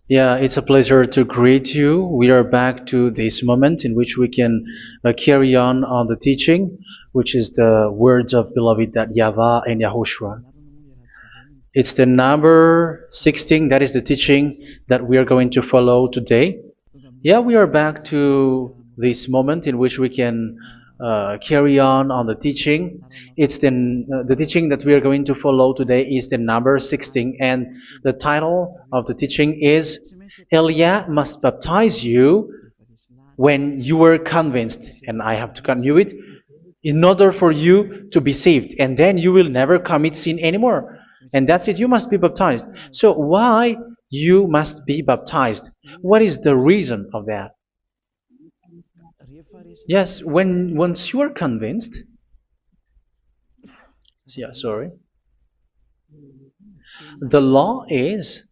Yeah, it's a pleasure to greet you. We are back to this moment in which we can carry on the teaching, which is the words of beloved that YAHVAH and YAHOSHUA. It's the number 16, that is the teaching that we are going to follow today. Yeah, we are back to this moment in which we can carry on the teaching. It's the teaching that we are going to follow today is the number 16, and the title of the teaching is Elia must baptize you when you were convinced, and I have to continue it, in order for you to be saved, and then you will never commit sin anymore. And that's it, you must be baptized. So why you must be baptized? What is the reason of that? Yes, when once you are convinced, yeah, sorry, the law is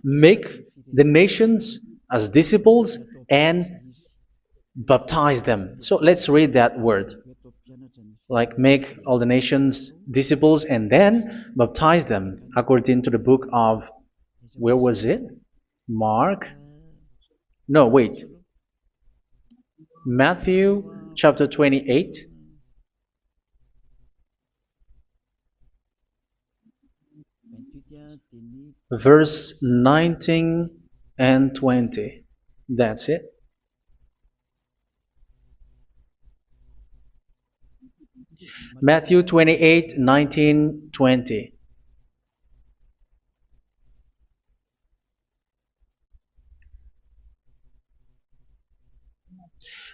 make the nations as disciples and baptize them. So let's read that word. Like make all the nations disciples and then baptize them according to the book of, where was it? Mark? No, wait. Matthew chapter 28. Verse 19 and 20. That's it. Matthew 28, 19, 20.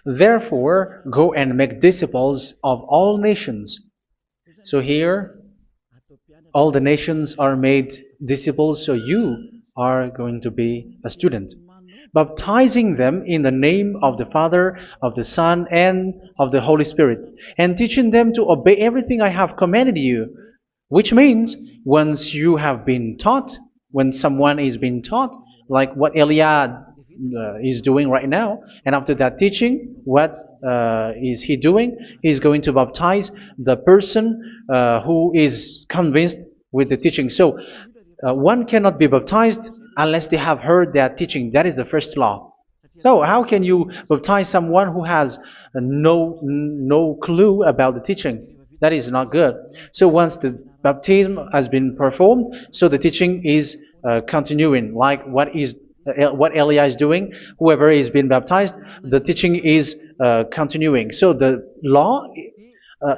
Therefore, go and make disciples of all nations. So here, all the nations are made disciples, so you are going to be a student. Baptizing them in the name of the Father, of the Son, and of the Holy Spirit, and teaching them to obey everything I have commanded you. Which means, once you have been taught, when someone is being taught, like what Elia is doing right now, and after that teaching, what is he doing? He's going to baptize the person who is convinced with the teaching. So, one cannot be baptized unless they have heard that teaching. That is the first law. So how can you baptize someone who has no clue about the teaching? That is not good. So once the baptism has been performed, so the teaching is continuing, like what Elia is doing. Whoever is being baptized, the teaching is continuing. So the law,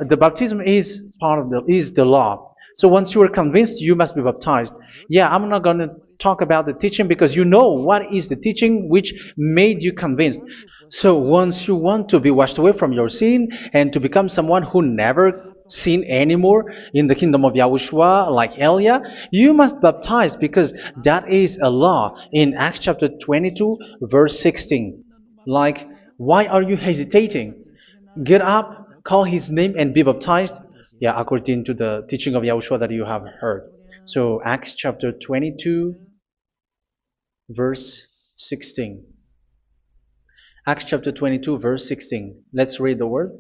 the baptism is part of the law. So once you are convinced, you must be baptized. Yeah, I'm not going to talk about the teaching because you know what is the teaching which made you convinced. So once you want to be washed away from your sin and to become someone who never sin anymore in the kingdom of Yahushua, like Elia, you must baptize because that is a law in Acts chapter 22, verse 16. Like, why are you hesitating? Get up, call his name, and be baptized. Yeah, according to the teaching of Yahushua that you have heard. So Acts chapter 22, verse 16. Acts chapter 22, verse 16. Let's read the word.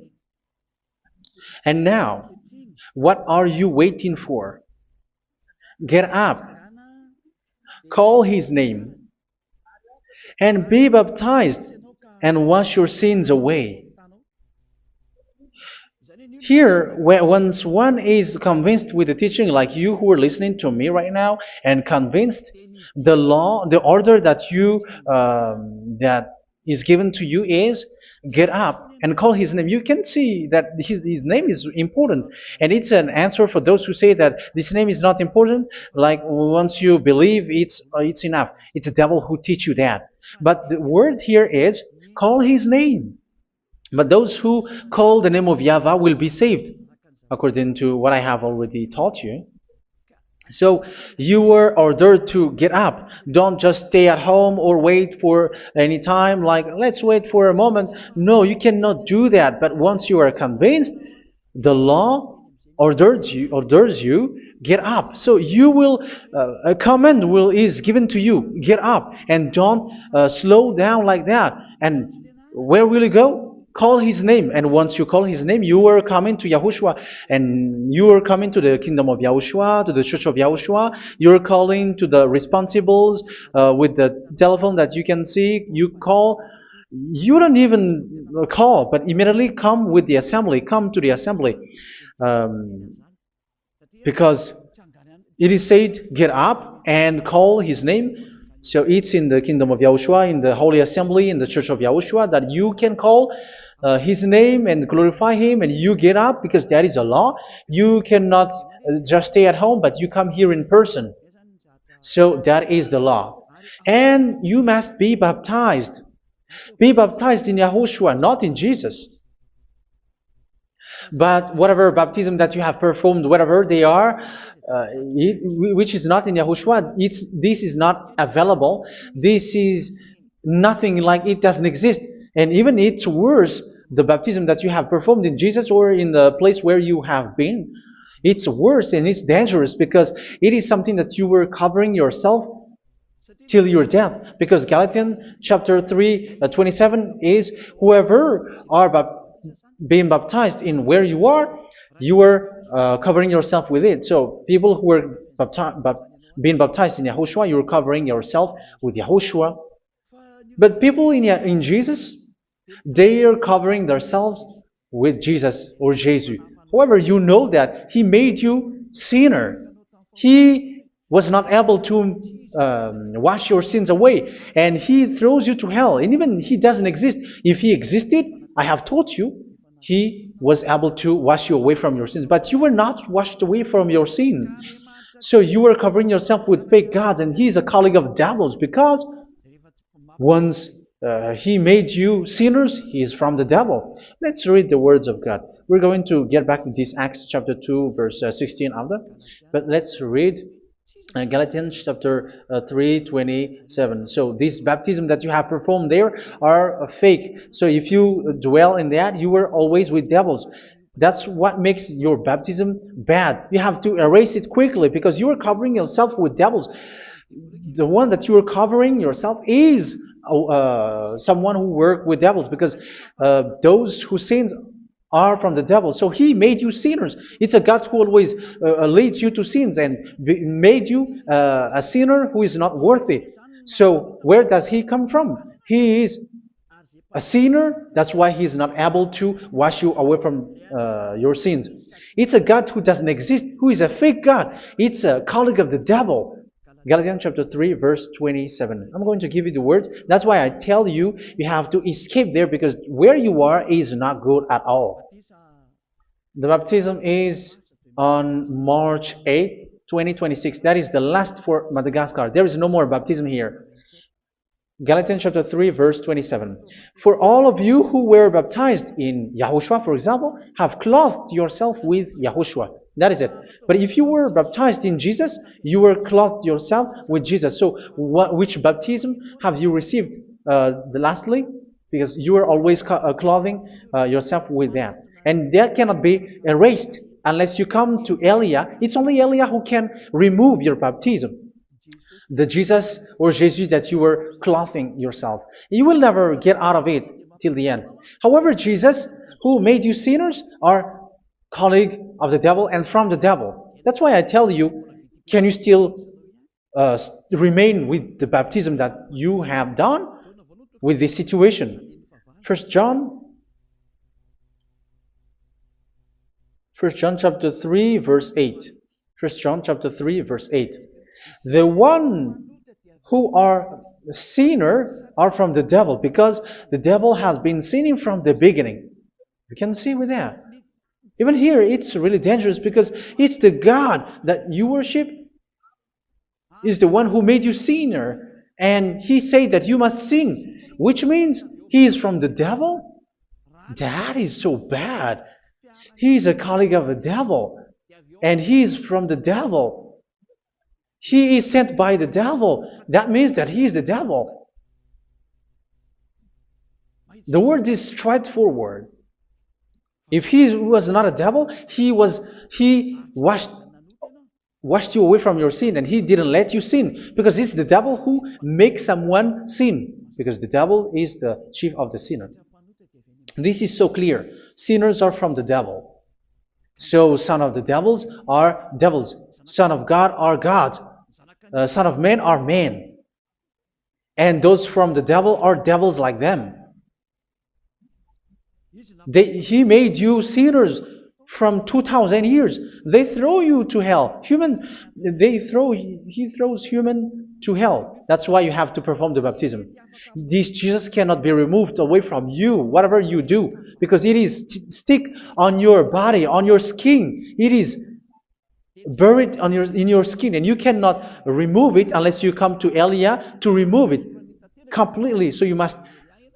And now, what are you waiting for? Get up, call his name, and be baptized, and wash your sins away. Here, once one is convinced with the teaching, like you who are listening to me right now, and convinced, the law, the order that that is given to you is get up and call his name. You can see that his name is important, and it's an answer for those who say that this name is not important. Like once you believe, it's enough. It's the devil who teach you that. But the word here is call his name. But those who call the name of YAHVAH will be saved, according to what I have already taught you. So you were ordered to get up. Don't just stay at home or wait for any time, like let's wait for a moment. No, you cannot do that. But once you are convinced, the law orders you get up. So you will a command is given to you, get up, and don't slow down like that. And where will you go? Call his name, and once you call his name, you are coming to Yahushua, and you are coming to the kingdom of Yahushua, to the church of Yahushua. You're calling to the responsibles with the telephone that you can see. You call. You don't even call, but immediately come with the assembly. Come to the assembly, um, because it is said, get up and call his name. So it's in the kingdom of Yahushua, in the holy assembly, in the church of Yahushua, that you can call his name and glorify him, and you get up, because that is a law. You cannot just stay at home, but you come here in person. So that is the law. And you must be baptized. Be baptized in Yahushua, not in Jesus. But whatever baptism that you have performed, whatever they are, which is not in Yahushua, this is not available. This is nothing, like it doesn't exist. And even it's worse, the baptism that you have performed in Jesus or in the place where you have been. It's worse and it's dangerous, because it is something that you were covering yourself till your death. Because Galatians chapter 3, 27 is, whoever are being baptized in where you are covering yourself with it. So people who are being baptized in Yahushua, you're covering yourself with Yahushua. But people in Jesus, they are covering themselves with Jesus or Jesus. However, you know that he made you sinner. He was not able to wash your sins away, and he throws you to hell. And even he doesn't exist. If he existed, I have taught you, he was able to wash you away from your sins. But you were not washed away from your sins. So you were covering yourself with fake gods, and he is a colleague of devils, because once he made you sinners, he is from the devil. Let's read the words of God. We're going to get back to this Acts chapter 2, verse 16 after. But let's read Galatians chapter 3, 27. So this baptism that you have performed there are fake. So if you dwell in that, you were always with devils. That's what makes your baptism bad. You have to erase it quickly, because you are covering yourself with devils. The one that you are covering yourself is someone who works with devils, because those who sin are from the devil. So he made you sinners. It's a God who always leads you to sins, and made you a sinner who is not worthy. So where does he come from? He is a sinner. That's why he is not able to wash you away from your sins. It's a God who doesn't exist, who is a fake God. It's a colleague of the devil. Galatians chapter 3, verse 27. I'm going to give you the words. That's why I tell you, you have to escape there, because where you are is not good at all. The baptism is on March 8, 2026. That is the last for Madagascar. There is no more baptism here. Galatians chapter 3, verse 27. For all of you who were baptized in Yahushua, for example, have clothed yourself with Yahushua. That is it. But if you were baptized in Jesus, you were clothed yourself with Jesus. So which baptism have you received lastly? Because you are always clothing yourself with that. And that cannot be erased unless you come to Elia. It's only Elia who can remove your baptism. The Jesus or Jesus that you were clothing yourself. You will never get out of it till the end. However, Jesus, who made you sinners, are colleague of the devil and from the devil. That's why I tell you, can you still remain with the baptism that you have done with this situation? First John chapter 3, verse 8. First John chapter 3, verse 8. The one who are sinner are from the devil, because the devil has been sinning from the beginning. You can see with that. Even here, it's really dangerous, because it's the God that you worship is the one who made you sinner, and he said that you must sin, which means he is from the devil. That is so bad. He is a colleague of the devil, and he is from the devil. He is sent by the devil. That means that he is the devil. The word is straightforward. If he was not a devil, he washed you away from your sin, and he didn't let you sin, because it's the devil who makes someone sin, because the devil is the chief of the sinner. This is so clear. Sinners are from the devil. So son of the devils are devils. Son of God are gods. Son of men are men. And those from the devil are devils like them. He made you sinners from 2,000 years. They throw you to hell. He throws human to hell. That's why you have to perform the baptism. This Jesus cannot be removed away from you, whatever you do, because it is stick on your body, on your skin. It is buried in your skin, and you cannot remove it unless you come to Elia to remove it completely. So you must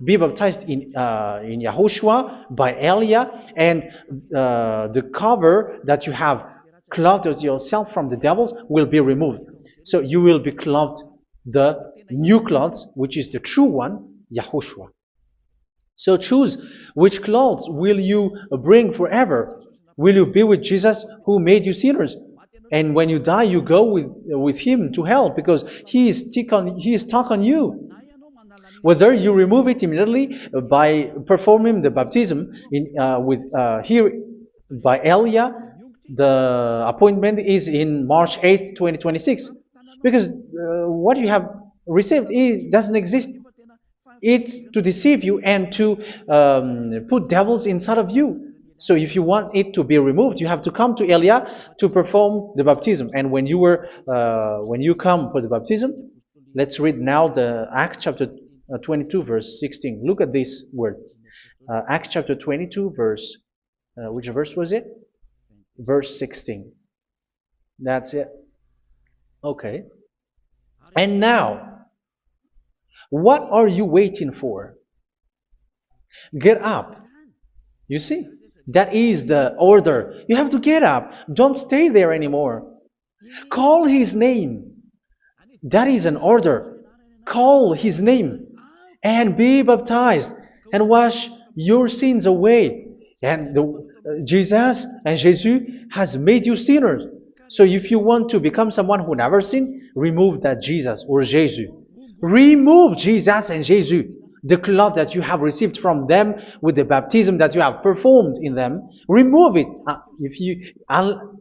be baptized in Yahushua by Elia, and the cover that you have clothed yourself from the devils will be removed. So you will be clothed the new clothes, which is the true one, Yahushua. So choose which clothes will you bring forever. Will you be with Jesus who made you sinners? And when you die, you go with him to hell because he is stuck on you. Whether you remove it immediately by performing the baptism here by Elia, the appointment is in March 8, 2026. Because what you have received doesn't exist. It's to deceive you and to put devils inside of you. So if you want it to be removed, you have to come to Elia to perform the baptism. And when you come for the baptism, let's read now the Acts chapter 22 verse 16. Look at this word. Acts chapter 22 verse, which verse was it? Verse 16. That's it. Okay. And now, what are you waiting for? Get up. You see, that is the order. You have to get up. Don't stay there anymore. Call his name. That is an order. Call his name and be baptized and wash your sins away. And Jesus has made you sinners. So if you want to become someone who never sinned, remove that Jesus or Jesus. Remove Jesus and Jesus, the cloth that you have received from them with the baptism that you have performed in them. Remove it.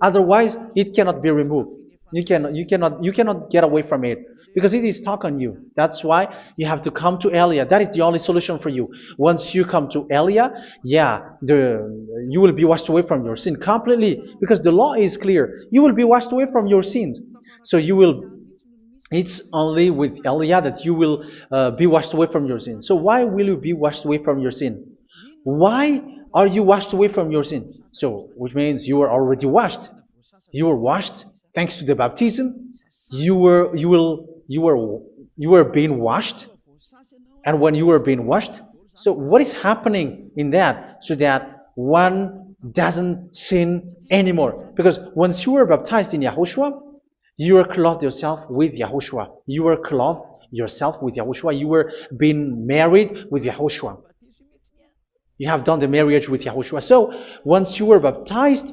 Otherwise, it cannot be removed. You cannot get away from it because it is stuck on you. That's why you have to come to Elia. That is the only solution for you. Once you come to Elia, you will be washed away from your sin completely because the law is clear. You will be washed away from your sins. So it's only with Elia that you will be washed away from your sin. So why will you be washed away from your sin? Why are you washed away from your sin? So, which means you are already washed. You were washed thanks to the baptism. You were being washed, and when you were being washed, so what is happening in that? So that one doesn't sin anymore. Because once you were baptized in Yahushua, you were clothed yourself with Yahushua. You were clothed yourself with Yahushua. You were being married with Yahushua. You have done the marriage with Yahushua. So once you were baptized,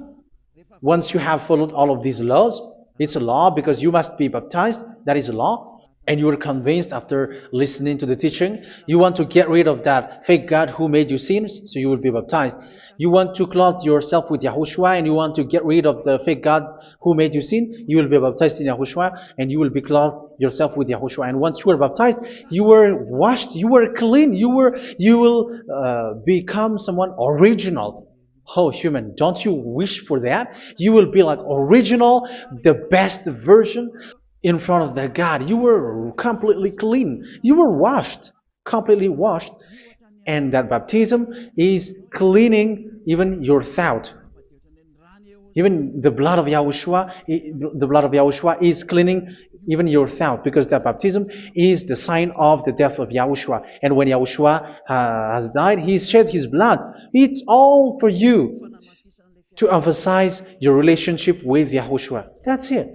once you have followed all of these laws, it's a law because you must be baptized. That is a law. And you are convinced after listening to the teaching, you want to get rid of that fake God who made you sinners, so you will be baptized. You want to clothe yourself with Yahushua and you want to get rid of the fake God who made you sin, you will be baptized in Yahushua and you will be clothed yourself with Yahushua. And once you are baptized, you were washed, you were clean, you will become someone original. Oh, human, don't you wish for that? You will be like original, the best version in front of that God. You were completely clean. You were washed, completely washed. And that baptism is cleaning even your thought. Even the blood of Yahushua is cleaning even your thought, because that baptism is the sign of the death of Yahushua. And when Yahushua has died, he shed his blood. It's all for you to emphasize your relationship with Yahushua. That's it.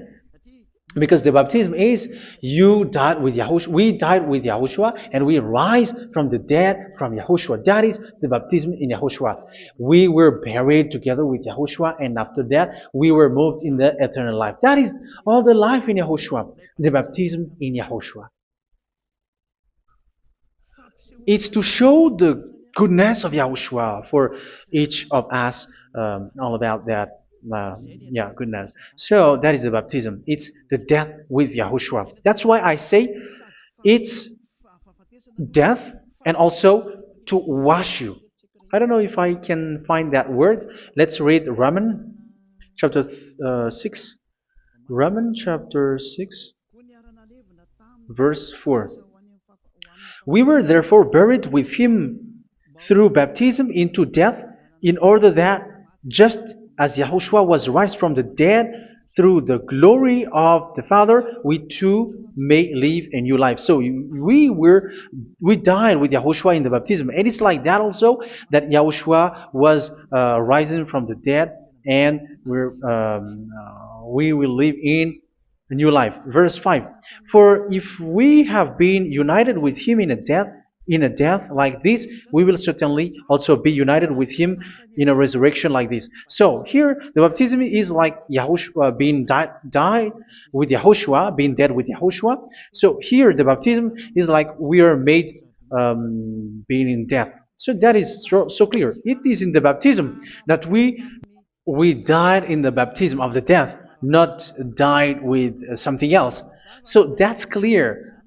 Because the baptism is you died with Yahushua, we died with Yahushua, and we rise from the dead from Yahushua. That is the baptism in Yahushua. We were buried together with Yahushua, and after that we were moved in the eternal life. That is all the life in Yahushua, the baptism in Yahushua. It's to show the goodness of Yahushua for each of us, all about that. Yeah, goodness. So that is the baptism. It's the death with Yahushua. That's why I say it's death and also to wash you. I don't know if I can find that word. Let's read Romans chapter 6. Romans chapter 6, verse 4. We were therefore buried with him through baptism into death, in order that, just as Yahushua was raised from the dead through the glory of the Father, we too may live a new life. So we died with Yahushua in the baptism, and it's like that also that Yahushua was rising from the dead, and we will live in a new life. Verse 5. For if we have been united with him in a death like this, we will certainly also be united with him in a resurrection like this. So here the baptism is like Yahushua being died with Yahushua, being dead with Yahushua. So here the baptism is like we are made being in death. So that is so clear. It is in the baptism that we died in the baptism of the death, not died with something else. So that's clear.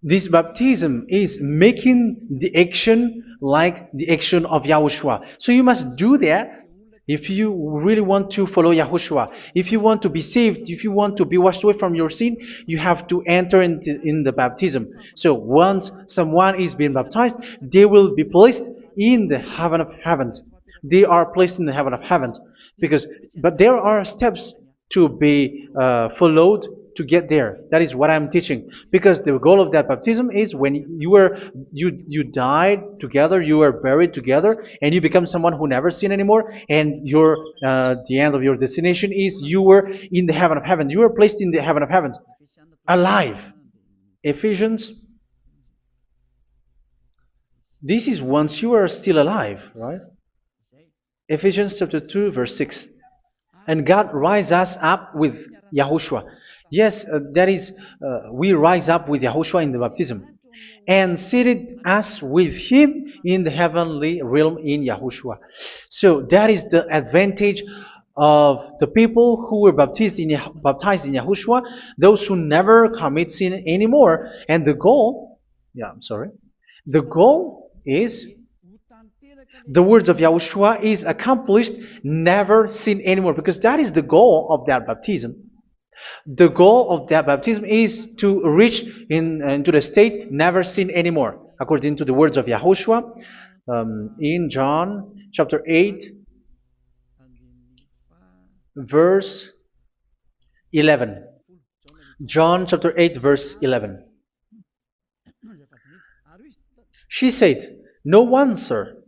This baptism is making the action like the action of Yahushua. So you must do that if you really want to follow Yahushua. If you want to be saved, if you want to be washed away from your sin, you have to enter in the baptism. So once someone is being baptized, they will be placed in the heaven of heavens. They are placed in the heaven of heavens but there are steps to be followed to get there. That is what I'm teaching. Because the goal of that baptism is when you died together, you were buried together, and you become someone who never sin anymore. And the end of your destination is you were in the heaven of heaven. You were placed in the heaven of heavens, alive. Ephesians. This is once you are still alive, right? Ephesians chapter 2, verse 6. And God rise us up with Yahushua. Yes, that is, we rise up with Yahushua in the baptism. And seated us with him in the heavenly realm in Yahushua. So that is the advantage of the people who were baptized in Yahushua, those who never commit sin anymore. And the goal, the goal is the words of Yahushua is accomplished, never sin anymore, because that is the goal of that baptism. The goal of that baptism is to reach into the state never sin anymore, according to the words of Yahushua in John chapter 8, verse 11. John chapter 8, verse 11. She said, "No one, sir."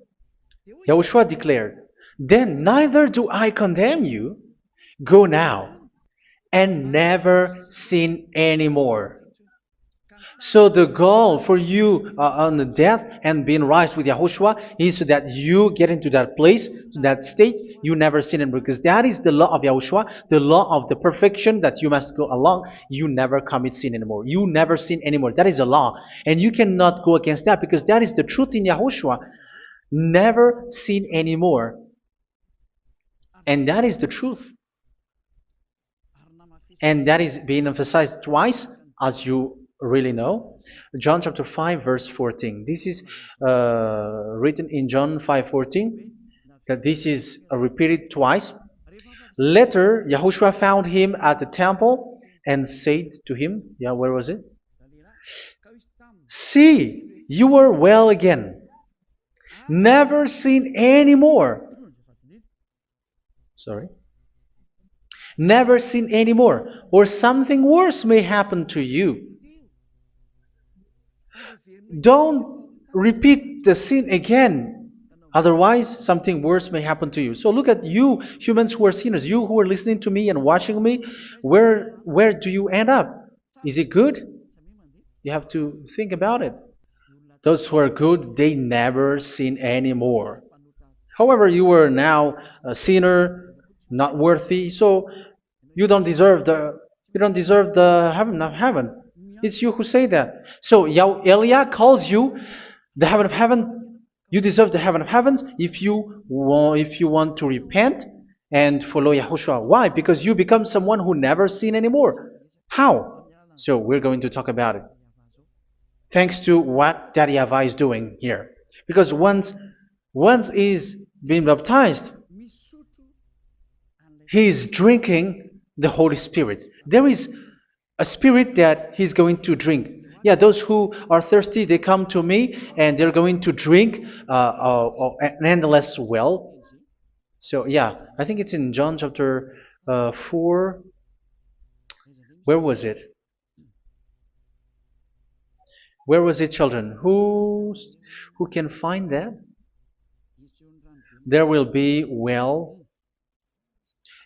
Yahushua declared, "Then neither do I condemn you. Go now and never sin anymore." So the goal for you on the death and being raised with Yahushua is so that you get into that place, that state, you never sin anymore. Because that is the law of Yahushua, the law of the perfection that you must go along. You never commit sin anymore. You never sin anymore. That is a law. And you cannot go against that because that is the truth in Yahushua. Never sin anymore. And that is the truth. And that is being emphasized twice, as you really know. John chapter 5, verse 14. This is written in John 5:14. That this is repeated twice. Later, Yahushua found him at the temple and said to him, where was it? "See, you are well again. Never sin anymore." Sorry. Never sin anymore, or something worse may happen to you. Don't repeat the sin again. Otherwise, something worse may happen to you. So look at you, humans who are sinners, you who are listening to me and watching me. Where do you end up? Is it good? You have to think about it. Those who are good, they never sin anymore. However, you are now a sinner, not worthy, so you don't deserve the heaven of heaven. It's you who say that. So Elia calls you the heaven of heaven You deserve the heaven of heavens if you want to repent and follow Yahushua. Why? Because you become someone who never sin anymore. How? So we're going to talk about it. Thanks to what Daddy YAHVAH is doing here. Because once he's been baptized, he is drinking the Holy Spirit. There is a spirit that he's going to drink. Yeah, those who are thirsty, they come to me and they're going to drink an endless well. So yeah, I think it's in John chapter 4. Where was it? Where was it, children? Who can find that? There will be well.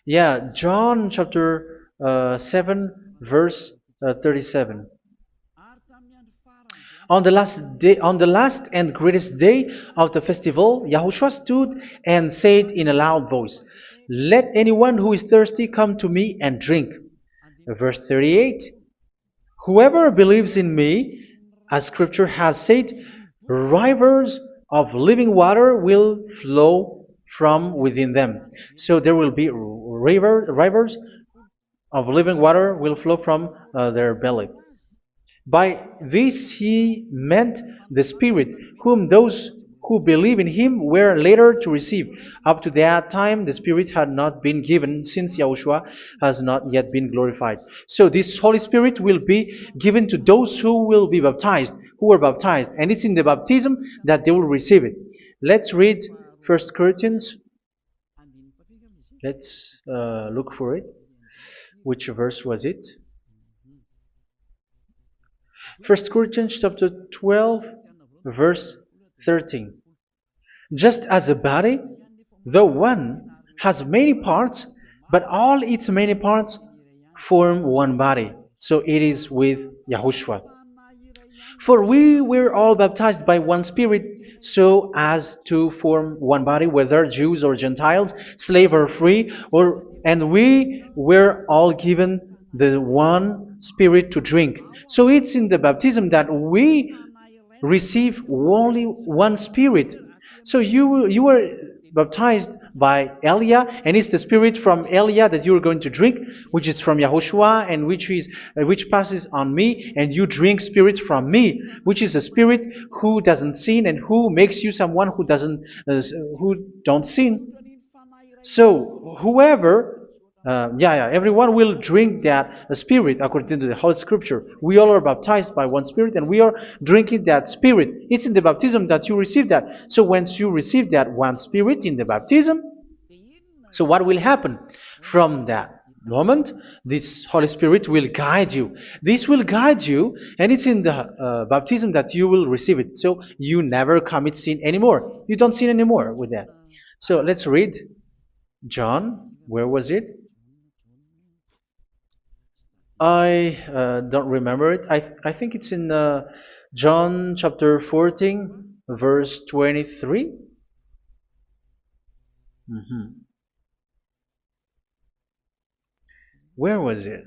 Yeah, John chapter 7, verse 37. On the last and greatest day of the festival, Yahushua stood and said in a loud voice, "Let anyone who is thirsty come to me and drink." Verse 38. Whoever believes in me, as scripture has said, rivers of living water will flow from within them. So there will be rivers of living water will flow from their belly. By this he meant the Spirit, whom those who believe in him were later to receive. Up to that time, the Spirit had not been given, since Yahushua has not yet been glorified. So this Holy Spirit will be given to those who will be baptized, who were baptized, and it's in the baptism that they will receive it. Let's read 1 Corinthians. Let's look for it. Which verse was it? 1 Corinthians chapter 12, verse 13. Just as a body, though one, has many parts, but all its many parts form one body. So it is with Yahushua. For we were all baptized by one Spirit, so as to form one body, whether Jews or Gentiles, slave or free, and we were all given the one Spirit to drink. So it's in the baptism that we receive only one Spirit. So you were baptized by Elia, and it's the Spirit from Elia that you are going to drink, which is from Yahushua, and which passes on me, and you drink Spirit from me, which is a Spirit who doesn't sin and who makes you someone who don't sin. So whoever everyone will drink that Spirit according to the Holy Scripture. We all are baptized by one Spirit, and we are drinking that Spirit. It's in the baptism that you receive that. So once you receive that one Spirit in the baptism, so what will happen from that moment? This Holy Spirit will guide you. This will guide you, and it's in the baptism that you will receive it. So you never commit sin anymore. You don't sin anymore with that. So let's read John. Where was it? I don't remember it. I think it's in John chapter 14, verse 23. Where was it?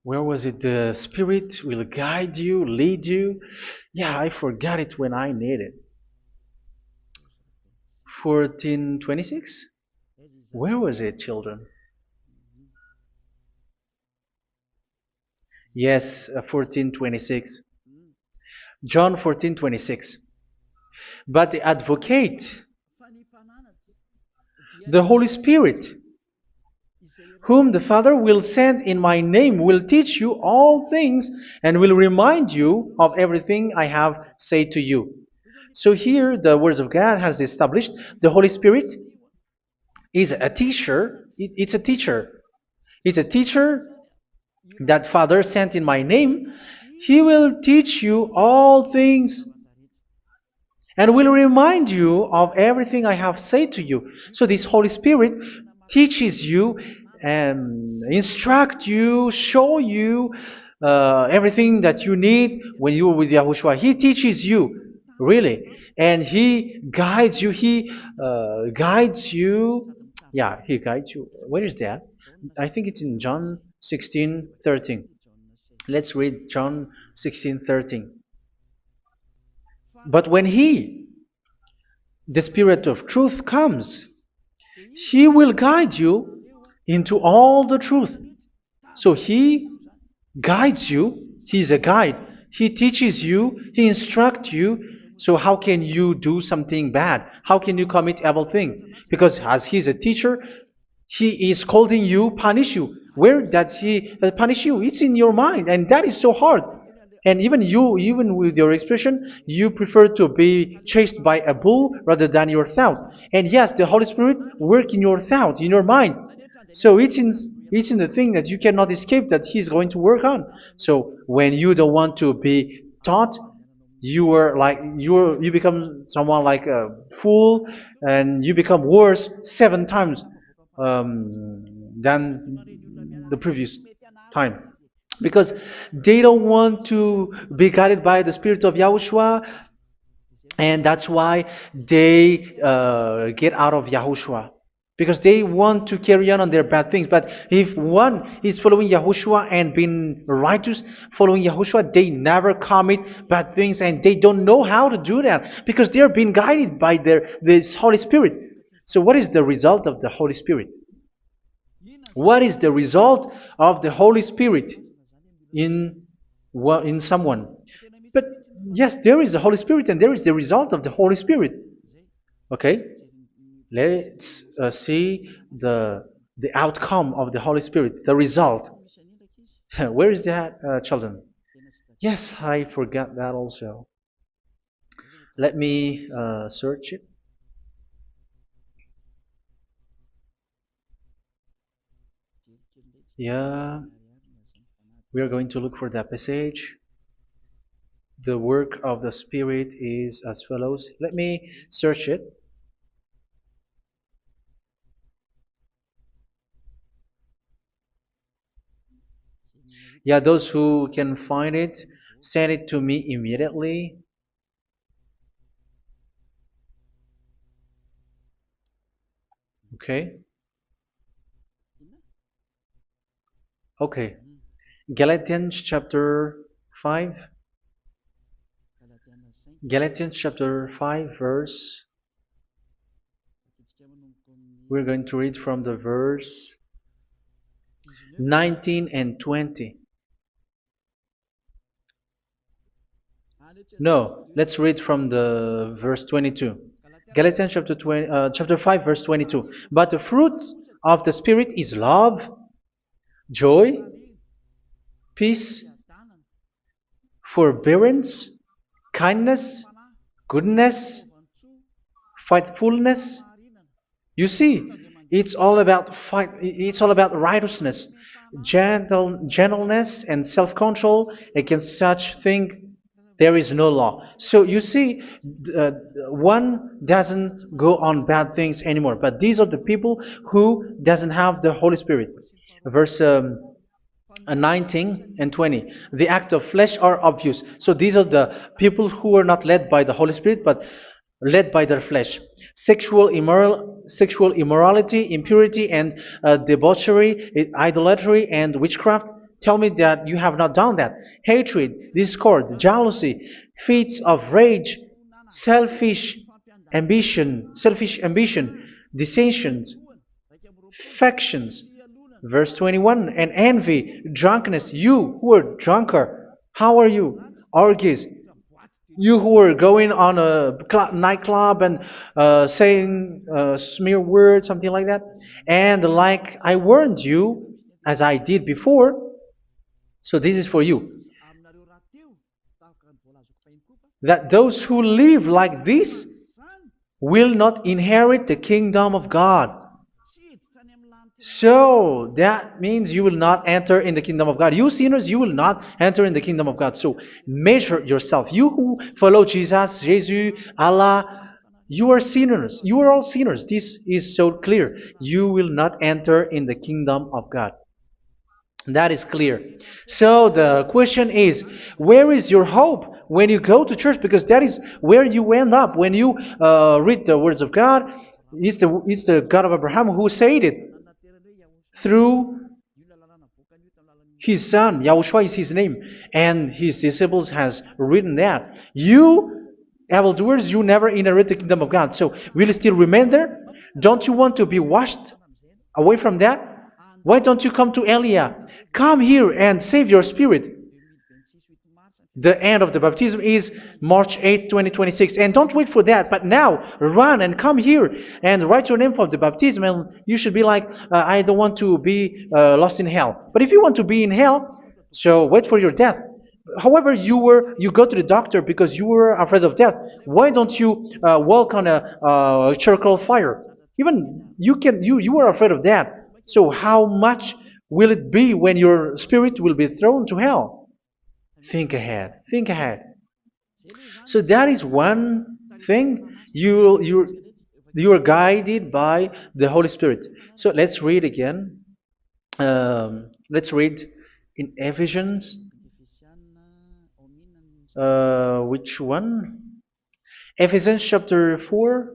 Where was it? The Spirit will guide you, lead you. Yeah, I forgot it when I need it. 14:26? Where was it, children? Yes, 14:26. John 14:26. But the Advocate, the Holy Spirit, whom the Father will send in my name, will teach you all things and will remind you of everything I have said to you. So here the Word of God has established the Holy Spirit is a teacher. It's a teacher. It's a teacher that Father sent in my name. He will teach you all things and will remind you of everything I have said to you. So this Holy Spirit teaches you and instruct you, show you everything that you need when you are with Yahushua. He teaches you, really, and He guides you. He guides you. Yeah, He guides you. Where is that? I think it's in John 16:13. Let's read John 16:13. But when He, the Spirit of truth, comes, He will guide you into all the truth. So He guides you. He's a guide. He teaches you. He instructs you. So how can you do something bad? How can you commit evil thing? Because as He's a teacher, He is scolding you, punish you. Where does He punish you? It's in your mind, and that is so hard. And even you, even with your expression, you prefer to be chased by a bull rather than your thought. And yes, the Holy Spirit work in your thought, in your mind. So it's in the thing that you cannot escape that He's going to work on. So when you don't want to be taught, you become someone like a fool, and you become worse 7 times than the previous time, because they don't want to be guided by the Spirit of Yahushua, and that's why they get out of Yahushua, because they want to carry on their bad things. But if one is following Yahushua and being righteous, following Yahushua, they never commit bad things, and they don't know how to do that because they are being guided by this Holy Spirit. So what is the result of the Holy Spirit? What is the result of the Holy Spirit in someone? But yes, there is the Holy Spirit, and there is the result of the Holy Spirit. Okay, let's see the outcome of the Holy Spirit, the result. Where is that, children? Yes, I forgot that also. Let me search it. Yeah, we are going to look for that passage. The work of the Spirit is as follows. Let me search it. Yeah, those who can find it, send it to me immediately. Okay. Okay. Galatians chapter 5. Galatians chapter 5 verse. We're going to read from the verse 19 and 20. No, let's read from the verse 22. Galatians chapter 5 verse 22. But the fruit of the Spirit is love, joy, peace, forbearance, kindness, goodness, faithfulness. You see, it's all about it's all about righteousness, gentleness, and self-control. Against such thing, there is no law. So you see, one doesn't go on bad things anymore. But these are the people who doesn't have the Holy Spirit. Verse 19 and 20. The act of flesh are obvious. So these are the people who are not led by the Holy Spirit, but led by their flesh. Sexual immorality, impurity, and debauchery, idolatry, and witchcraft. Tell me that you have not done that. Hatred, discord, jealousy, fits of rage, selfish ambition, dissensions, factions. Verse 21, and envy, drunkenness. You who are drunkard, how are you? Orgies. You who are going on a nightclub and saying smear words, something like that. And like I warned you, as I did before, so this is for you, that those who live like this will not inherit the kingdom of God. So that means you will not enter in the kingdom of God. You sinners, you will not enter in the kingdom of God. So measure yourself. You who follow Jesus, Allah, you are sinners. You are all sinners. This is so clear. You will not enter in the kingdom of God. That is clear. So the question is, where is your hope when you go to church? Because that is where you end up. When you read the words of God, it's the God of Abraham who said it. Through His son, Yahushua is his name, and his disciples has written that. You, evildoers, you never inherit the kingdom of God. So will you still remain there? Don't you want to be washed away from that? Why don't you come to Elia? Come here and save your spirit. The end of the baptism is March 8th, 2026. And don't wait for that, but now run and come here and write your name for the baptism. And you should be like, I don't want to be lost in hell. But if you want to be in hell, so wait for your death. However, you go to the doctor because you were afraid of death. Why don't you walk on a charcoal fire? Even you were afraid of that. So how much will it be when your spirit will be thrown to hell? Think ahead. Think ahead. So that is one thing. You are guided by the Holy Spirit. So let's read again. Let's read in Ephesians. Which one? Ephesians chapter 4.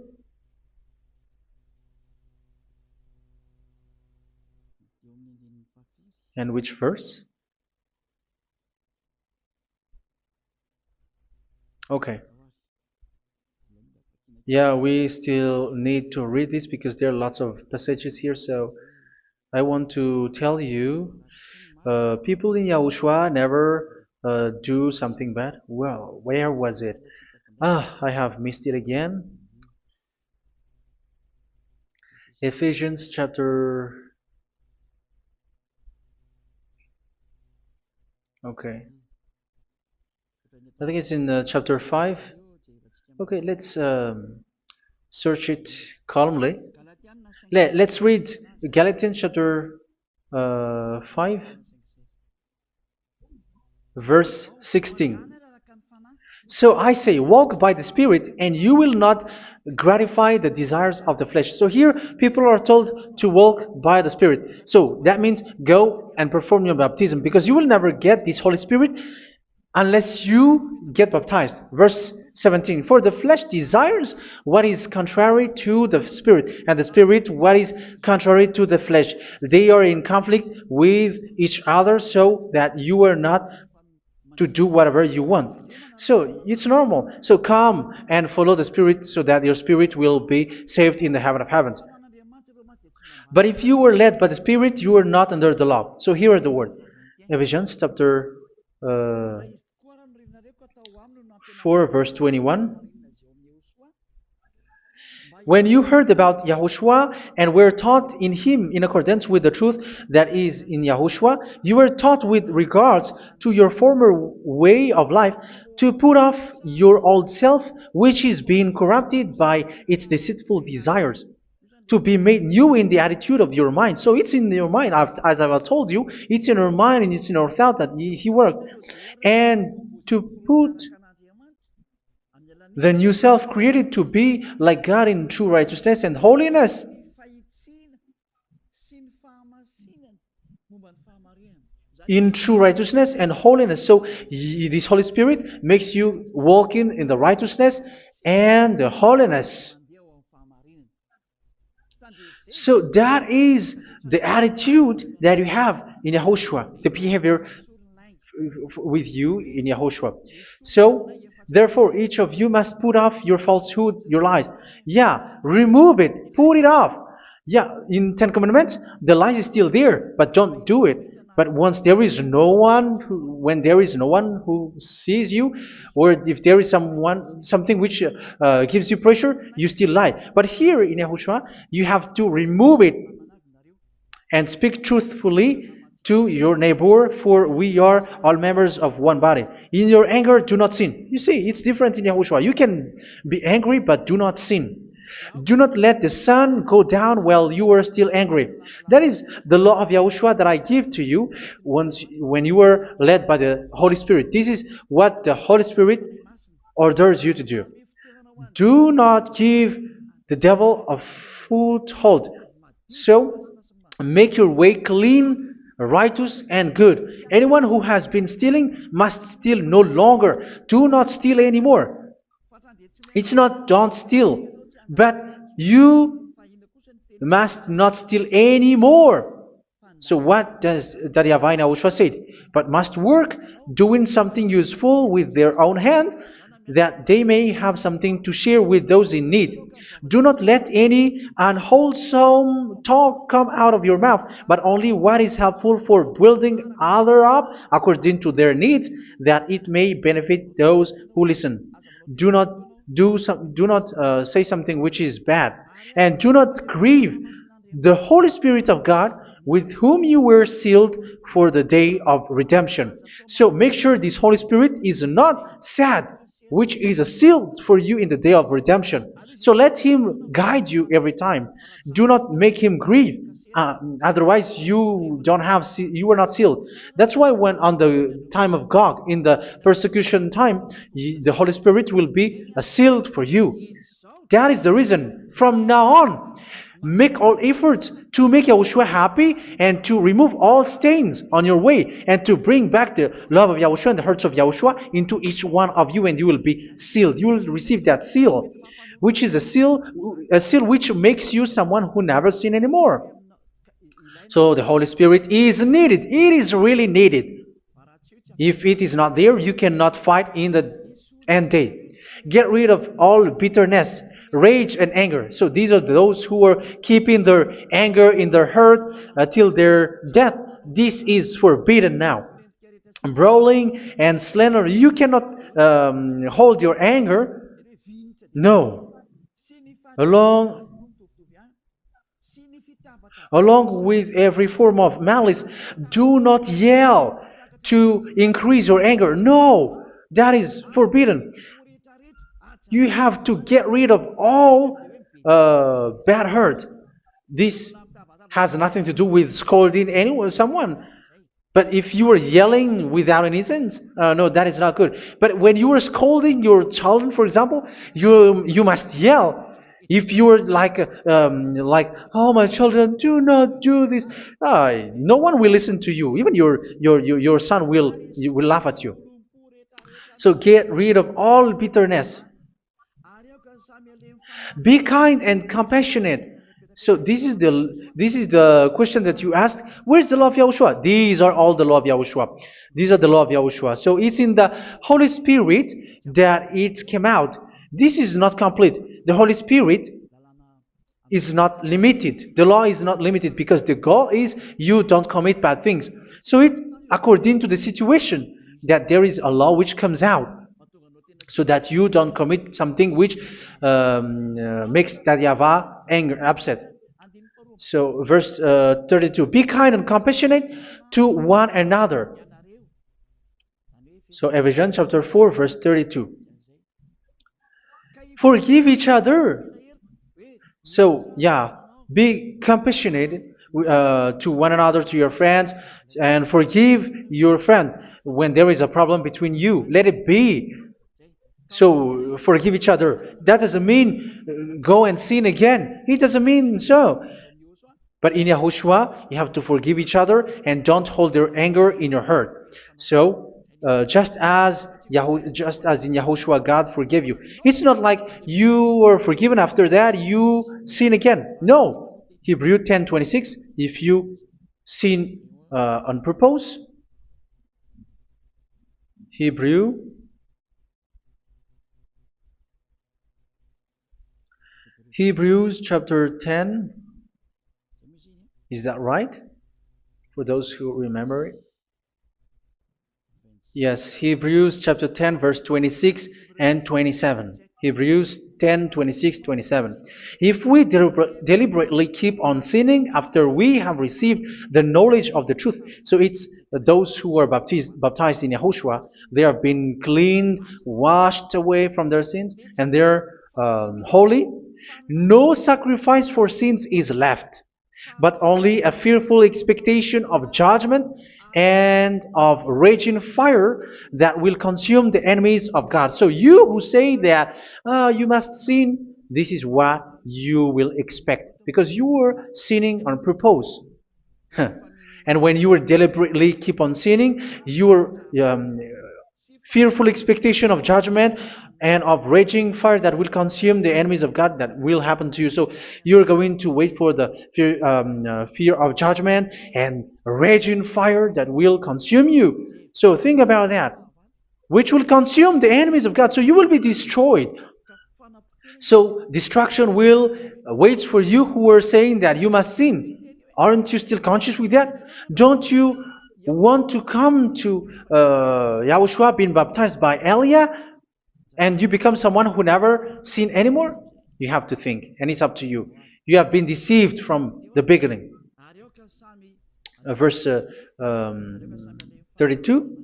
And which verse? Okay. Yeah, we still need to read this because there are lots of passages here. So I want to tell you, people in Yahushua never do something bad. Well, where was it? I have missed it again. Ephesians chapter. Okay. I think it's in chapter 5. Okay, let's search it calmly. Let's read Galatians chapter 5, verse 16. So I say, walk by the Spirit, and you will not gratify the desires of the flesh. So here, people are told to walk by the Spirit. So that means go and perform your baptism, because you will never get this Holy Spirit unless you get baptized. Verse 17. For the flesh desires what is contrary to the Spirit, and the Spirit what is contrary to the flesh. They are in conflict with each other, so that you are not to do whatever you want. So it's normal. So come and follow the Spirit so that your spirit will be saved in the heaven of heavens. But if you were led by the Spirit, you are not under the law. So here are the word. Ephesians chapter 4 verse 21. When you heard about Yahushua and were taught in him in accordance with the truth that is in Yahushua, you were taught with regards to your former way of life to put off your old self, which is being corrupted by its deceitful desires, to be made new in the attitude of your mind. So it's in your mind, as I've told you, it's in your mind and it's in your thought that he worked. And to put the new self created to be like God in true righteousness and holiness. In true righteousness and holiness. So this Holy Spirit makes you walking in the righteousness and the holiness. So that is the attitude that you have in Yahushua, the behavior with you in Yahushua. So therefore, each of you must put off your falsehood, your lies. Yeah, remove it, put it off. Yeah, in Ten Commandments, the lie is still there, but don't do it. But once there is no one, when there is no one who sees you, or if there is something which gives you pressure, you still lie. But here in Yahushua, you have to remove it and speak truthfully to your neighbor, for we are all members of one body. In your anger, do not sin. You see, it's different in Yahushua. You can be angry, but do not sin. Do not let the sun go down while you are still angry. That is the law of Yahushua that I give to you when you were led by the Holy Spirit. This is what the Holy Spirit orders you to do. Do not give the devil a foothold. So, make your way clean, righteous and good. Anyone who has been stealing must steal no longer. Do not steal anymore. It's not don't steal, but you must not steal anymore. So what does the Yahweh Yahushua say? But must work doing something useful with their own hand, that they may have something to share with those in need. Do not let any unwholesome talk come out of your mouth, but only what is helpful for building other up according to their needs, that it may benefit those who listen. Do not do not say something which is bad, and do not grieve the Holy Spirit of God, with whom you were sealed for the day of redemption. So make sure this Holy Spirit is not sad, which is a seal for you in the day of redemption. So let Him guide you every time. Do not make Him grieve. Otherwise, you don't have you were not sealed. That's why when on the time of God, in the persecution time, the Holy Spirit will be sealed for you. That is the reason. From now on, make all efforts to make Yahushua happy and to remove all stains on your way and to bring back the love of Yahushua and the hearts of Yahushua into each one of you, and you will be sealed. You will receive that seal, which is a seal which makes you someone who never sin anymore. So the Holy Spirit is needed. It is really needed. If it is not there, you cannot fight in the end day. Get rid of all bitterness, rage, and anger. So these are those who are keeping their anger in their heart till their death. This is forbidden now. Brawling and slander. You cannot hold your anger. No. Along with every form of malice, do not yell to increase your anger. No, that is forbidden. You have to get rid of all bad hurt. This has nothing to do with scolding anyone, someone. But if you are yelling without any sense, no, that is not good. But when you are scolding your child, for example, you must yell. If you are like, oh my children, do not do this, no one will listen to you. Even your son will laugh at you. So get rid of all bitterness. Be kind and compassionate. So this is the question that you asked. Where's the law of Yahushua? These are all the law of Yahushua. These are the law of Yahushua. So it's in the Holy Spirit that it came out. This is not complete. The Holy Spirit is not limited. The law is not limited because the goal is you don't commit bad things. So it according to the situation that there is a law which comes out, so that you don't commit something which makes that YAHVAH anger, upset. So verse 32, be kind and compassionate to one another. So Ephesians chapter 4 verse 32. Forgive each other. So yeah, be compassionate to one another, to your friends, and forgive your friend when there is a problem between you. Let it be. So forgive each other. That doesn't mean go and sin again. It doesn't mean so. But in Yahushua, you have to forgive each other and don't hold their anger in your heart. So just as in Yahushua, God forgave you. It's not like you were forgiven after that you sin again. No. Hebrew 10:26. If you sin on purpose, Hebrews chapter 10. Is that right? For those who remember it? Yes, Hebrews chapter 10 verse 26 and 27. Hebrews 10, 26, 27. If we deliberately keep on sinning after we have received the knowledge of the truth, so it's those who are baptized in Yahushua, they have been cleaned, washed away from their sins, and they're holy. No sacrifice for sins is left, but only a fearful expectation of judgment and of raging fire that will consume the enemies of God. So you who say that you must sin, this is what you will expect, because you were sinning on purpose. And when you will deliberately keep on sinning, your fearful expectation of judgment and of raging fire that will consume the enemies of God that will happen to you. So you're going to wait for the fear of judgment and raging fire that will consume you. So think about that, which will consume the enemies of God. So you will be destroyed. So destruction will waits for you who are saying that you must sin. Aren't you still conscious with that? Don't you want to come to Yahushua being baptized by Elia and you become someone who never sinned anymore? You have to think, and it's up to you. You have been deceived from the beginning. Verse 32.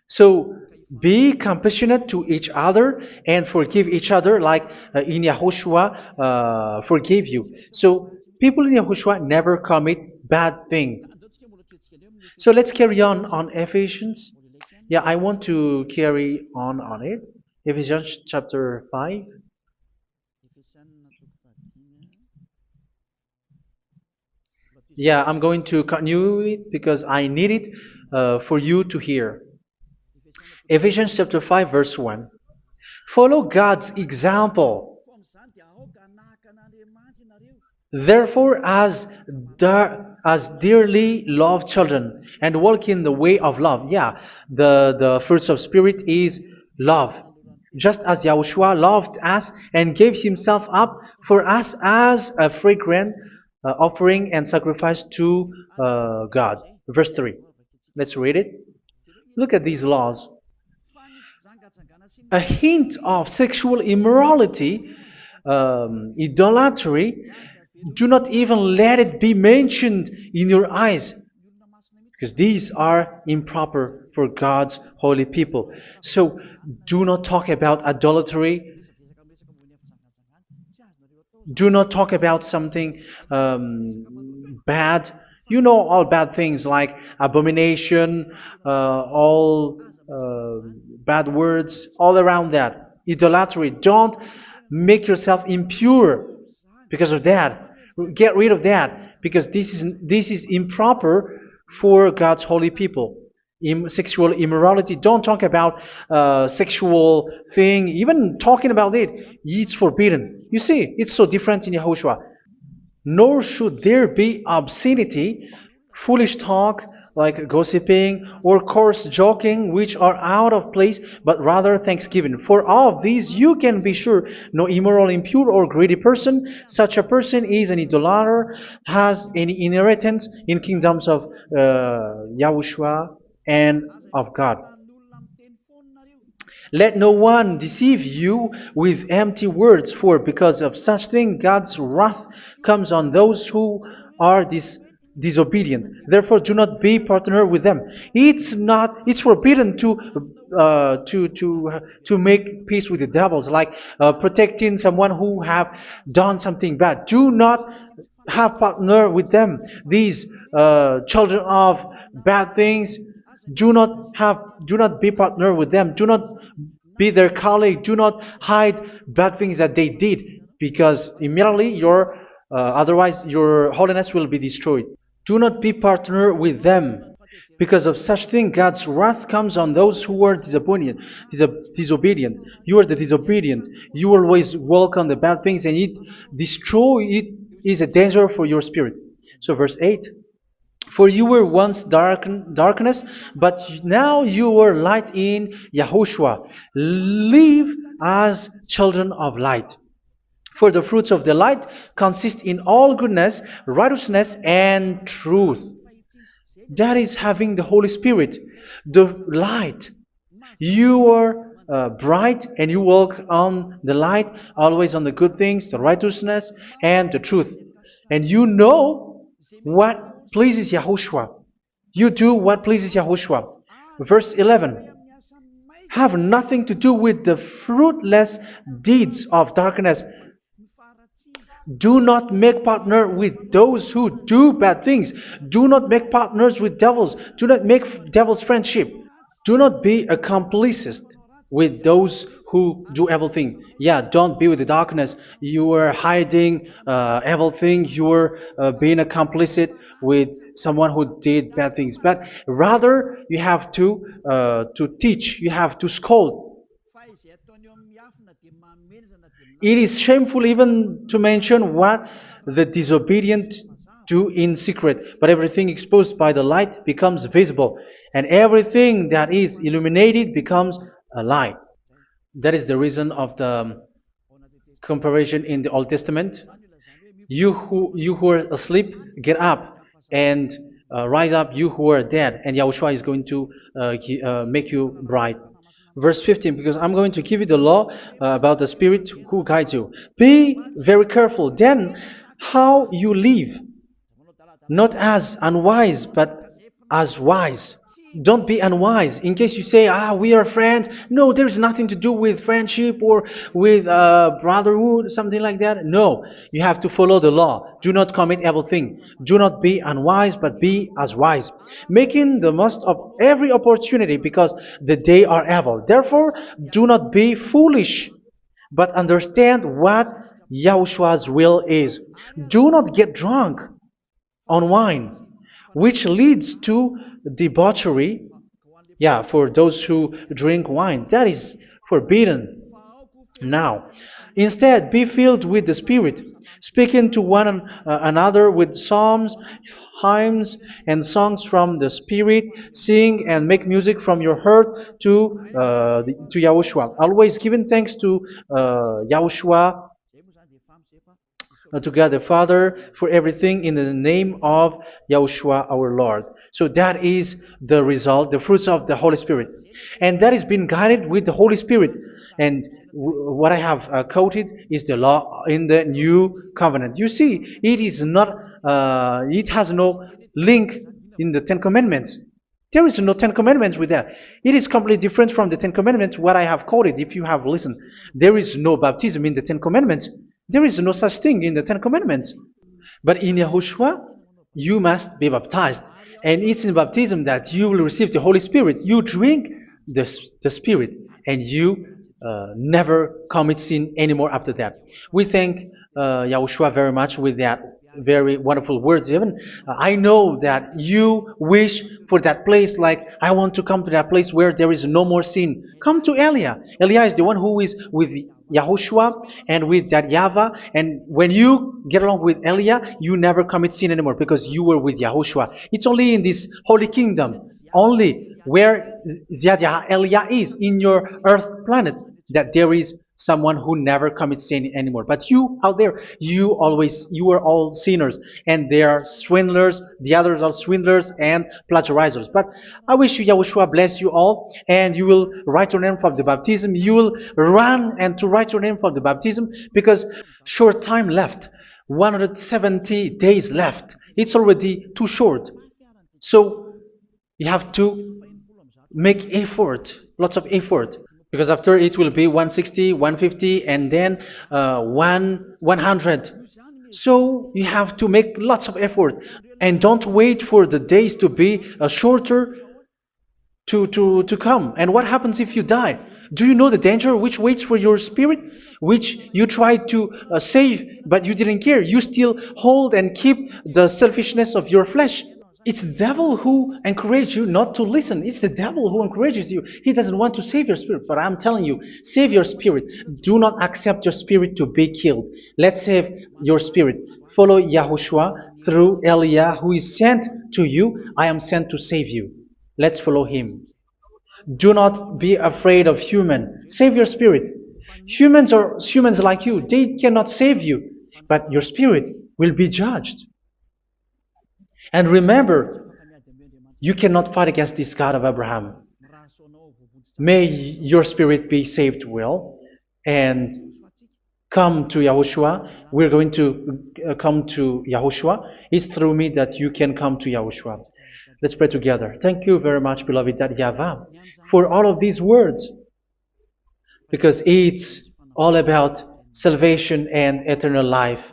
So be compassionate to each other and forgive each other like in Yahushua forgave you. So people in Yahushua never commit bad thing. So let's carry on Ephesians. Yeah, I want to carry on it. Ephesians chapter 5. Yeah, I'm going to continue it because I need it for you to hear. Ephesians chapter 5 verse 1. Follow God's example. Therefore, as dearly loved children, and walk in the way of love. Yeah, the fruits of spirit is love. Just as Yahushua loved us and gave himself up for us as a fragrant offering and sacrifice to God. Verse 3. Let's read it. Look at these laws. A hint of sexual immorality, idolatry, do not even let it be mentioned in your eyes, because these are improper for God's holy people. So do not talk about idolatry. Do not talk about something bad. You know all bad things like abomination, all bad words, all around that. Idolatry. Don't make yourself impure because of that. Get rid of that because this is improper for God's holy people. Sexual immorality. Don't talk about sexual thing. Even talking about it's forbidden. You see, it's so different in Yahushua. Nor should there be obscenity, foolish talk like gossiping or coarse joking, which are out of place, but rather thanksgiving. For of these you can be sure: no immoral, impure, or greedy person, such a person is an idolater, has any inheritance in kingdoms of Yahushua and of God. Let no one deceive you with empty words, for because of such thing God's wrath comes on those who are disobedient. Therefore, do not be partner with them. It's forbidden to make peace with the devils, like protecting someone who have done something bad. Do not have partner with them. These children of bad things, do not be partner with them. Do not be their colleague. Do not hide bad things that they did, because immediately otherwise your holiness will be destroyed. Do not be partner with them. Because of such thing, God's wrath comes on those who are disobedient. You are the disobedient. You always walk on the bad things, and it is a danger for your spirit. So verse 8. For you were once darkness, but now you are light in Yahushua. Live as children of light. For the fruits of the light consist in all goodness, righteousness, and truth. That is having the Holy Spirit, the light. You are bright and you walk on the light, always on the good things, the righteousness, and the truth. And you know what pleases Yahushua. You do what pleases Yahushua. Verse 11. Have nothing to do with the fruitless deeds of darkness. Do not make partner with those who do bad things. Do not make partners with devils. Do not make devils friendship. Do not be a complicit with those who do evil thing. Yeah, don't be with the darkness. You are hiding evil thing. You are being a complicit with someone who did bad things. But rather, you have to teach. You have to scold. It is shameful even to mention what the disobedient do in secret, but everything exposed by the light becomes visible, and everything that is illuminated becomes a light. That is the reason of the comparison in the Old Testament. You who are asleep, get up and rise up, you who are dead, and Yahushua is going to make you bright. Verse 15, because I'm going to give you the law about the Spirit who guides you. Be very careful then how you live, not as unwise, but as wise. Don't be unwise. In case you say, we are friends. No, there's nothing to do with friendship or with brotherhood, something like that. No, you have to follow the law. Do not commit evil thing. Do not be unwise, but be as wise, making the most of every opportunity, because the day are evil. Therefore, do not be foolish, but understand what Yahushua's will is. Do not get drunk on wine, which leads to debauchery. Yeah, for those who drink wine, that is forbidden now. Instead, be filled with the Spirit, speaking to one another with psalms, hymns, and songs from the Spirit. Sing and make music from your heart to Yahushua, always giving thanks to Yahushua, to God the Father, for everything in the name of Yahushua our Lord. So that is the result, the fruits of the Holy Spirit. And that is being guided with the Holy Spirit. And what I have quoted is the law in the new covenant. You see, it is not, it has no link in the Ten Commandments. There is no Ten Commandments with that. It is completely different from the Ten Commandments, what I have quoted, if you have listened. There is no baptism in the Ten Commandments. There is no such thing in the Ten Commandments. But in Yahushua, you must be baptized. And it's in baptism that you will receive the Holy Spirit. You drink the Spirit, and you never commit sin anymore after that. We thank Yahushua very much with that very wonderful words. Even I know that you wish for that place, like I want to come to that place where there is no more sin. Come to Elia. Elia is the one who is with Yahushua and with that YAHVAH, and when you get along with Elia, you never commit sin anymore because you were with Yahushua. It's only in this holy kingdom, only where Elia is, in your earth planet, that there is someone who never commits sin anymore. But you out there, you are all sinners, and they are swindlers. The others are swindlers and plagiarizers. But I wish you, Yahushua, bless you all, and you will write your name for the baptism. You will run and to write your name for the baptism, because short time left, 170 days left. It's already too short. So you have to make effort, lots of effort, because after it will be 160, 150, and then 100. So you have to make lots of effort, and don't wait for the days to be shorter to come. And what happens if you die? Do you know the danger which waits for your spirit, which you tried to save, but you didn't care? You still hold and keep the selfishness of your flesh. It's the devil who encourages you not to listen. It's the devil who encourages you. He doesn't want to save your spirit. But I'm telling you, save your spirit. Do not accept your spirit to be killed. Let's save your spirit. Follow Yahushua through Elia, who is sent to you. I am sent to save you. Let's follow him. Do not be afraid of human. Save your spirit. Humans are humans like you. They cannot save you. But your spirit will be judged. And remember, you cannot fight against this God of Abraham. May your spirit be saved well and come to Yahushua. We're going to come to Yahushua. It's through me that you can come to Yahushua. Let's pray together. Thank you very much, beloved YAHVAH, for all of these words, because it's all about salvation and eternal life.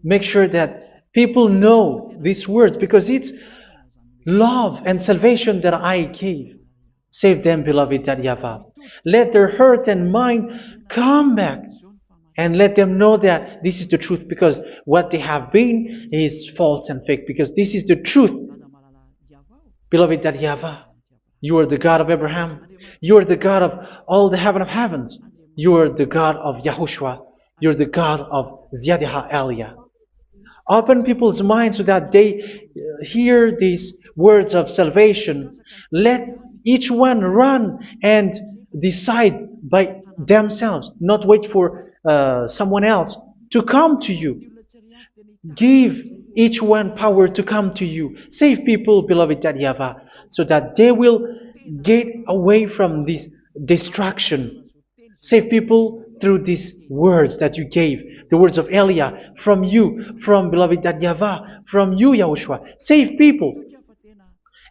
Make sure that people know these words, because it's love and salvation that I gave. Save them, beloved YAHVAH. Let their heart and mind come back, and let them know that this is the truth, because what they have been is false and fake, because this is the truth. Beloved YAHVAH, you are the God of Abraham. You are the God of all the heaven of heavens. You are the God of YAHOSHUA. You're the God of Ziyadiha Aliyah. Open people's minds so that they hear these words of salvation. Let each one run and decide by themselves, not wait for someone else to come to you. Give each one power to come to you. Save people, beloved YAHVAH, so that they will get away from this distraction. Save people through these words that you gave, the words of Elia, from you, from beloved YAHVAH, from you, Yahushua. Save people.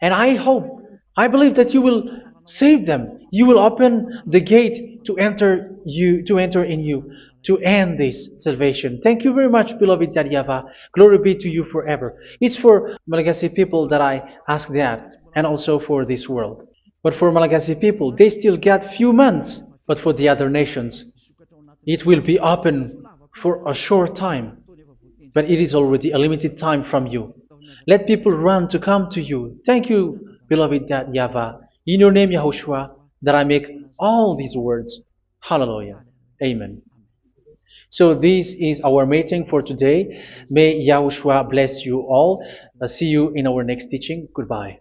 And I believe that you will save them. You will open the gate to enter in you, to end this salvation. Thank you very much, beloved YAHVAH. Glory be to you forever. It's for Malagasy people that I ask that, and also for this world. But for Malagasy people, they still get few months. But for the other nations, it will be open for a short time. But it is already a limited time from you. Let people run to come to you. Thank you, beloved YAHVAH. In your name, Yahushua, that I make all these words. Hallelujah. Amen. So this is our meeting for today. May Yahushua bless you all. See you in our next teaching. Goodbye.